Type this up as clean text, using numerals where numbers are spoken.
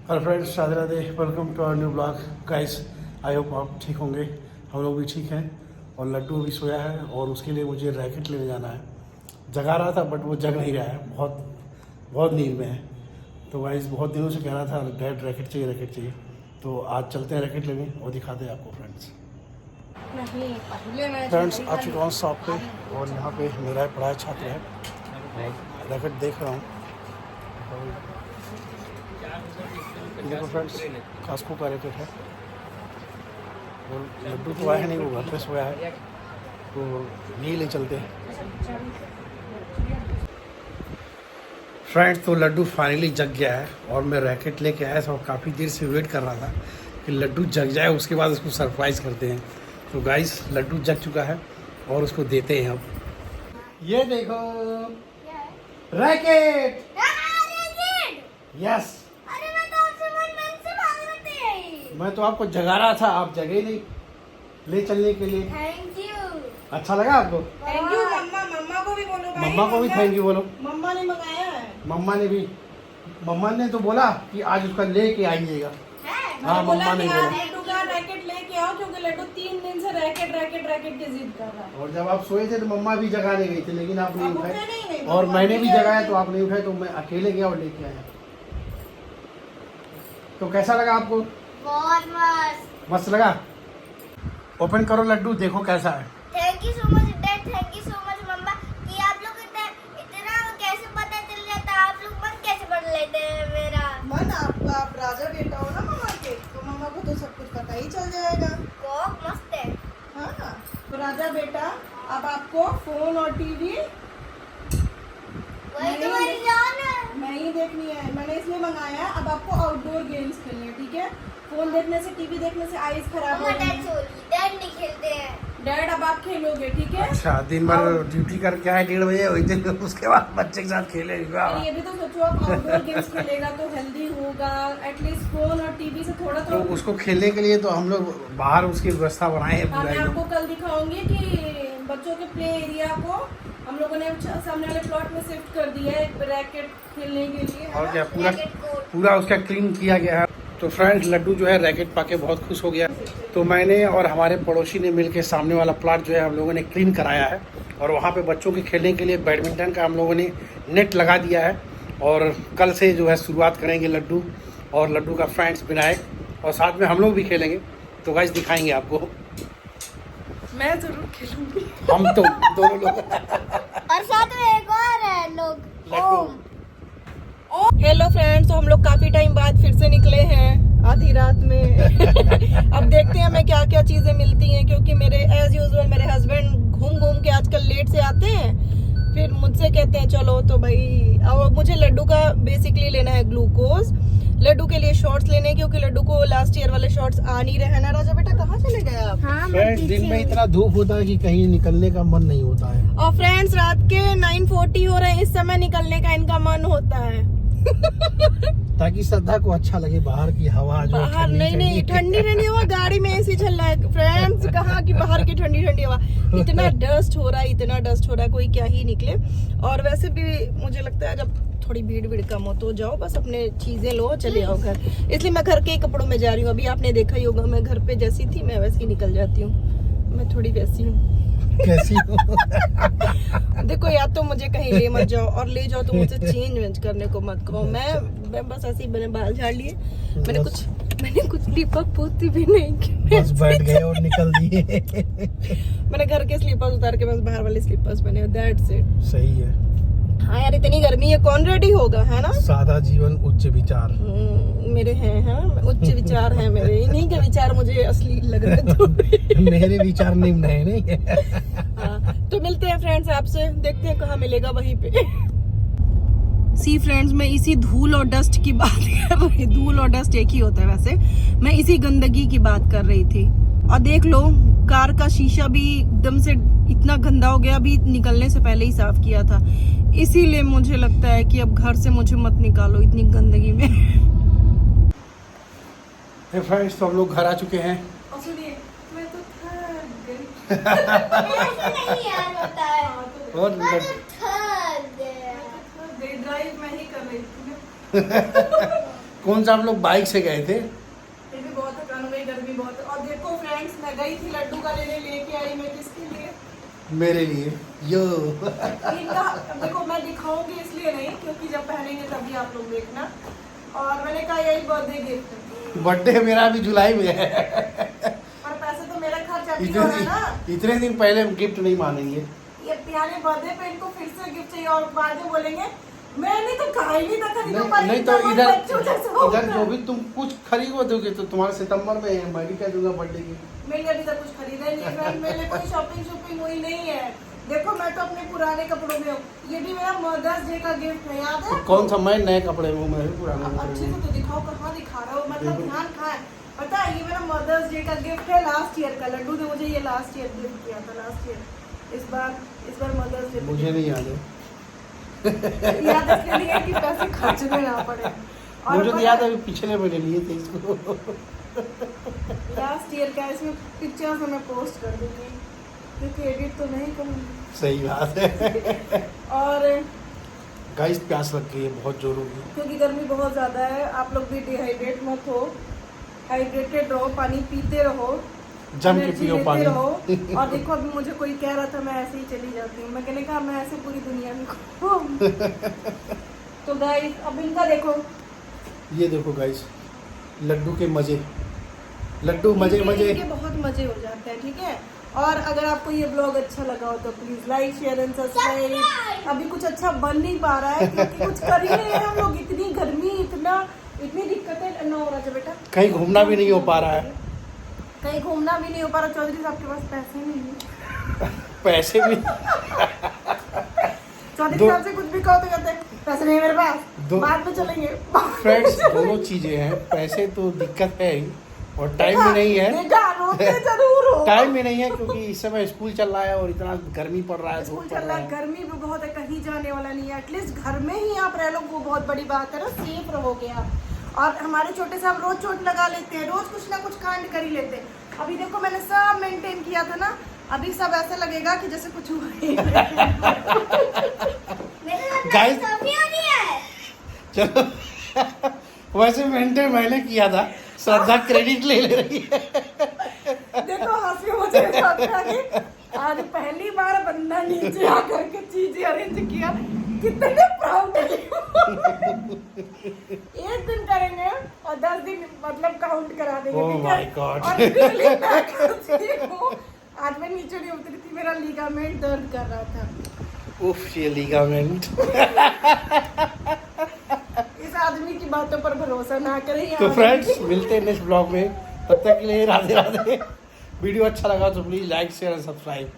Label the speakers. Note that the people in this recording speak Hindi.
Speaker 1: Hello friends, Radhe Radhe. Welcome to our new blog. Guys, I hope आप ठीक होंगे। हम लोग भी ठीक हैं। और लड्डू अभी सोया है और उसके लिए मुझे रैकेट लेने जाना है। जगा रहा था बट वो जग नहीं रहा है, बहुत बहुत नींद में है। तो गाइस बहुत दिनों से कह रहा था डैड रैकेट चाहिए, रैकेट चाहिए। तो आज चलते हैं रैकेट लेने और दिखाते हैं आपको फ्रेंड्स। फ्रेंड्स आ चुका हूँ शॉप पे और यहाँ पे मेरा पढ़ाई छात्र है और रैकेट देख रहा हूँ। देखो फ्रेंड्स, कास्को का रैकेट है और लड्डू तो आया नहीं, वो घर पे सोया है तो यही ले चलते हैं। फ्रेंड्स तो लड्डू फाइनली जग गया है और मैं रैकेट लेके आया था और काफ़ी देर से वेट कर रहा था कि लड्डू जग जाए, उसके बाद उसको सरप्राइज़ करते हैं। तो गाइस लड्डू जग चुका है और उसको देते हैं अब। ये देखो रैकेट। यस, मैं तो आपको जगा रहा था, आप जगे नहीं ले चलने के लिए।
Speaker 2: Thank you.
Speaker 1: अच्छा लगा आपको?
Speaker 3: थैंक यू मम्मा। मम्मा को भी बोलो भाई।
Speaker 1: मम्मा को भी थैंक यू बोलो।
Speaker 3: मम्मा ने मंगाया है।
Speaker 1: मम्मा ने तो बोला कि आज उसका लेके आइएगा। हाँ, मम्मा ने बोला।
Speaker 3: लड्डू का रैकेट लेके आओ क्योंकि लड्डू 3 दिन से रैकेट रैकेट रैकेट की जिद कर रहा है।
Speaker 1: और जब आप सोए थे तो मम्मा भी जगाने गई थी लेकिन आप नहीं
Speaker 3: आप
Speaker 1: उठाए।
Speaker 3: उठे नहीं,
Speaker 1: और
Speaker 3: मम्मा
Speaker 1: मैंने भी
Speaker 3: उठे
Speaker 1: जगाया
Speaker 3: नहीं।
Speaker 1: तो आप नहीं उठाए, तो मैं अकेले गया और लेके आया। तो कैसा लगा आपको?
Speaker 2: बहुत मस्त।
Speaker 1: मस्त लगा। ओपन करो लड्डू, देखो कैसा है।
Speaker 2: Thank you so much dad, thank you so much मम्मा कि आप लोग इतना कैसे पता चल जाता, आप लोग मन कैसे पढ़ लेते हैं मेरा
Speaker 3: मन। आप राजा बेटा हो ना मम्मा के, तो मम्मा को तो सब कुछ पता ही चल जाएगा।
Speaker 2: बहुत मस्त है।
Speaker 3: हाँ, तो राजा बेटा अब आपको फोन और टीवी
Speaker 2: वही तुम्हारी जान है।
Speaker 3: नहीं देखनी है। मैंने इसलिए मंगाया है। अब आपको आउटडोर गेम्स खेलने हैं, ठीक है? फोन देखने से, टीवी देखने से आईज खराब हो
Speaker 2: मम्मा डैड
Speaker 3: जाएंगी।
Speaker 2: सोली, डैड नहीं खेलते हैं।
Speaker 3: डैड अब आप खेलोगे, ठीक है?
Speaker 1: अच्छा, दिन भर ड्यूटी करके आए 1:30 बजे, वही दिन उसके बाद बच्चे के साथ खेलेगा।
Speaker 3: ये भी तो सोचो, आप आउटडोर गेम्स खेलेगा तो हेल्दी होगा। एटलीस्ट फोन और टीवी से थोड़ा
Speaker 1: तो उसको खेलने के लिए तो हम लोग बाहर उसकी व्यवस्था बनाए हैं पूरा
Speaker 3: मैं
Speaker 1: एकदम।
Speaker 3: आपको कल दिखाऊंगी कि बच्चों के प्ले एरिया को हम लोगों ने सामने वाले प्लॉट में शिफ्ट कर दिया है रैकेट खेलने के लिए, है
Speaker 1: और
Speaker 3: ना?
Speaker 1: क्या पूरा
Speaker 2: रैकेट कोर्ट।
Speaker 1: पूरा उसका क्लीन किया गया है। तो फ्रेंड्स लड्डू जो है रैकेट पाके बहुत खुश हो गया। तो मैंने और हमारे पड़ोसी ने मिलकर सामने वाला प्लॉट जो है हम लोगों ने क्लीन कराया है और वहाँ पे बच्चों के खेलने के लिए बैडमिंटन का हम लोगों ने नेट लगा दिया है। और कल से जो है शुरुआत करेंगे लड्डू और लड्डू का फ्रेंड्स विनायक, और साथ में हम लोग भी खेलेंगे। तो गाइस दिखाएंगे आपको।
Speaker 3: मैं जरूर खेलूंगी।
Speaker 1: हम तो दोनों लोग
Speaker 2: और साथ में एक और है लोग,
Speaker 1: लड्डू।
Speaker 2: ओम।
Speaker 3: हेलो फ्रेंड्स, तो हम लोग काफी टाइम बाद फिर से निकले हैं आधी रात में। अब देखते हैं हमें क्या क्या चीजें मिलती हैं, क्योंकि मेरे एज यूजुअल मेरे हस्बैंड घूम घूम के आजकल लेट से आते हैं, फिर मुझसे कहते हैं चलो। तो भाई अब मुझे लड्डू का बेसिकली लेना है ग्लूकोज, लड्डू के लिए शॉर्ट्स लेने हैं, क्योंकि लड्डू को लास्ट ईयर वाले शॉर्ट्स आ नहीं रहे हैं ना। राजा बेटा कहाँ चले गए आप?
Speaker 2: हाँ,
Speaker 1: फ्रेंड्स दिन में इतना धूप होता है कि कहीं निकलने का मन नहीं होता है।
Speaker 3: और फ्रेंड्स रात के 9:40 हो रहे हैं, इस समय निकलने का इनका मन होता है।
Speaker 1: ताकि श्रद्धा को अच्छा लगे, बाहर की हवा जो
Speaker 3: बाहर नहीं ठंडी ठंडी हवा, गाड़ी में एसी चल रहा है फ्रेंड्स। कहाँ की बाहर की ठंडी ठंडी हवा, इतना डस्ट हो रहा है, इतना डस्ट हो रहा है, कोई क्या ही निकले। और वैसे भी मुझे लगता है जब थोड़ी भीड़ कम हो तो जाओ, बस अपने चीजें लो, चले आओ घर। इसलिए मैं घर के ही कपड़ों में जा रही हूँ। अभी आपने देखा ही होगा, मैं घर पे जैसी थी मैं वैसे ही निकल जाती हूँ। मैं थोड़ी वैसी हूँ।
Speaker 1: कैसी हो?
Speaker 3: देखो, या तो मुझे कहीं ले मत जाओ, और ले जाओ तो मुझे चेंज वेंज करने को मत कहो। मैं बस ऐसे ही मैंने बाल झाड़ लिए, मैंने कुछ लिपक पोती भी नहीं की,
Speaker 1: बस बैठ गए और निकल दिए।
Speaker 3: मैंने घर के स्लीपर्स उतार के बस बाहर वाले स्लीपर्स पहने, दैट्स इट।
Speaker 1: सही है।
Speaker 3: हाँ यार, इतनी गर्मी है, कौन रेडी होगा, है ना?
Speaker 1: सादा जीवन उच्च विचार।
Speaker 3: मेरे हैं, हाँ उच्च विचार हैं मेरे, इन्हीं के विचार मुझे असली लग रहे थे।
Speaker 1: मेरे विचार निम्न है नहीं।
Speaker 3: हाँ, तो मिलते हैं फ्रेंड्स आपसे, देखते हैं कहाँ मिलेगा वहीं पे। सी फ्रेंड्स, मैं इसी धूल और डस्ट की बात कर रही, धूल और डस्ट एक ही होता है वैसे, मैं इसी गंदगी की बात कर रही थी। और देख लो, कार का शीशा भी एकदम से इतना गंदा हो गया, अभी निकलने से पहले ही साफ किया था। इसीलिए मुझे लगता है कि अब घर से मुझे मत निकालो इतनी गंदगी में।
Speaker 1: फ्रेंड्स तो हम लोग घर आ चुके हैं।
Speaker 3: और सुनिए, मैं तो थक गई।
Speaker 2: ऐसे नहीं यार होता है।
Speaker 1: और
Speaker 2: मैं तो थक गया।
Speaker 3: ड्राइव मैं ही कर रही थी।
Speaker 1: कौन सा आप लोग बाइक से गए थे?
Speaker 3: फिर भी बहुत थकान हो गई, गर्मी बहुत। और देखो फ्रेंड्स, मैं गई थी लड्डू का लेके आई मैं। किसके लिए?
Speaker 1: मेरे लिए। यो
Speaker 3: इनका देखो, मैं दिखाऊंगी इसलिए नहीं क्योंकि जब पहनेंगे तभी आप लोग देखना। और मैंने कहा यही बर्थडे गिफ्ट।
Speaker 1: बर्थडे मेरा अभी जुलाई में है।
Speaker 3: पर पैसे तो मेरा खर्च अभी हो रहा है ना।
Speaker 1: इतने दिन पहले गिफ्ट नहीं मानेंगे।
Speaker 3: ये प्यारे बर्थडे पे इनको फिर से गिफ्ट चाहिए और बाद में बोलेंगे मैंने तो कहा ही नहीं था खरीदो।
Speaker 1: नहीं तो इधर जो भी तुम कुछ खरीदोगे तो तुम्हारे सितंबर में मैं भी कह दूंगा बर्थडे की।
Speaker 3: मैंने अभी तक कुछ खरीदा ही नहीं है। मेरे कोई शॉपिंग हुई नहीं है। देखो मैं तो अपने पुराने कपड़ों में हूँ। ये भी मेरा मदर्स डे का गिफ्ट है, याद है?
Speaker 1: कौन सा? मैं नए कपड़े में हूँ, मैं भी पुराने कपड़े
Speaker 3: अच्छे
Speaker 1: में।
Speaker 3: से तो दिखाओ, कहाँ दिखा रहे हो? मतलब ध्यान कहाँ है? पता है ये मेरा मदर्स डे का गिफ्ट है लास्ट ईयर का। लड्डू ने मुझे ये लास्ट ईयर गिफ्ट किया था, लास्ट ईयर। इस बार मदर्स डे
Speaker 1: मुझे नहीं याद है।
Speaker 3: याद इसलिए नहीं है कि पैसे खर्चने ना पड़े। और
Speaker 1: मुझे तो याद है पिछले महीने लिए थे इसको।
Speaker 3: लास्ट ईयर का। इसमें पिक्चर्स मैं पोस्ट कर दूंगी क्योंकि एडिट तो नहीं करूँगी।
Speaker 1: सही बात है।
Speaker 3: और
Speaker 1: गाइस प्यास लग गई है बहुत जोरों की,
Speaker 3: क्योंकि गर्मी बहुत ज़्यादा है। आप लोग भी डिहाइड्रेट मत हो, हाइड्रेटेड रहो, पानी पीते रहो,
Speaker 1: जम के
Speaker 3: एनर्जी
Speaker 1: पियो
Speaker 3: लेते
Speaker 1: पानी।
Speaker 3: रहो। और देखो अभी मुझे कोई कह रहा था मैं ऐसे ही चली जाती हूँ। मैं कहने कहा मैं ऐसे पूरी दुनिया में घूम। तो गाइस अब इनका देखो,
Speaker 1: ये देखो गाइस, लड्डू के मजे, लड्डू मजे मजे।
Speaker 3: इनके बहुत मजे हो जाते हैं, ठीक है। और अगर आपको ये ब्लॉग अच्छा लगा हो तो please like share and subscribe. अभी कुछ अच्छा बन नहीं पा रहा है क्योंकि कुछ कर ही नहीं रहे हम लोग। इतनी गर्मी, इतनी दिक्कतें न हो रहा है बेटा।
Speaker 1: कहीं घूमना भी नहीं हो पा रहा है।
Speaker 3: कहीं घूमना भी नहीं हो पा रहा। चौधरी साहब के पास पैसे नहीं है।
Speaker 1: पैसे भी
Speaker 3: चौधरी साहब से कुछ भी कहो तो कहते हैं पैसे नहीं है मेरे पास, बाद में चलेंगे।
Speaker 1: फ्रेंड्स दोनों चीजें हैं, पैसे तो दिक्कत है ही और टाइम भी नहीं है।
Speaker 3: देखा, रोते जरूर हो।
Speaker 1: टाइम भी नहीं है क्योंकि इस समय स्कूल चल रहा है और इतना गर्मी पड़ रहा है,
Speaker 3: स्कूल
Speaker 1: धूप
Speaker 3: चल
Speaker 1: पड़
Speaker 3: रहा
Speaker 1: रहा
Speaker 3: है,
Speaker 1: है।
Speaker 3: गर्मी भी बहुत है, कहीं जाने वाला नहीं है। एटलीस्ट घर में ही आप रह लो, वो बहुत बड़ी बात है ना। सेफ रहोगे आप। और हमारे छोटे साहब रोज चोट लगा लेते हैं, रोज कुछ ना कुछ कांड कर ही लेते हैं। अभी देखो मैंने सब मेंटेन किया था ना, अभी सब ऐसे लगेगा कि जैसे कुछ हुआ ही नहीं।
Speaker 1: Guys-
Speaker 2: काफी हो रही है।
Speaker 1: चलो वैसे मेंटेन मैंने किया था, श्रद्धा क्रेडिट ले रही है।
Speaker 3: देखो हंसी मुझे आज पहली बार बंदा नीचे आकर के चीजें अरेंज किया। कितने प्राउड है। एक दिन करेंगे और 10 दिन मतलब काउंट करा देंगे।
Speaker 1: Oh
Speaker 3: ठीक है?
Speaker 1: my God.
Speaker 3: और इसलिए मैं करती हूँ। आज मैं नीचे नहीं उतरी थी, मेरा लिगामेंट दर्द कर रहा था।
Speaker 1: उफ, ये लिगामेंट।
Speaker 3: इस आदमी की बातों पर भरोसा ना करें।
Speaker 1: तो फ्रेंड्स मिलते हैं नेक्स्ट ब्लॉग में, तब तक के लिए राधे राधे। वीडियो अच्छा लगा तो please like share and subscribe.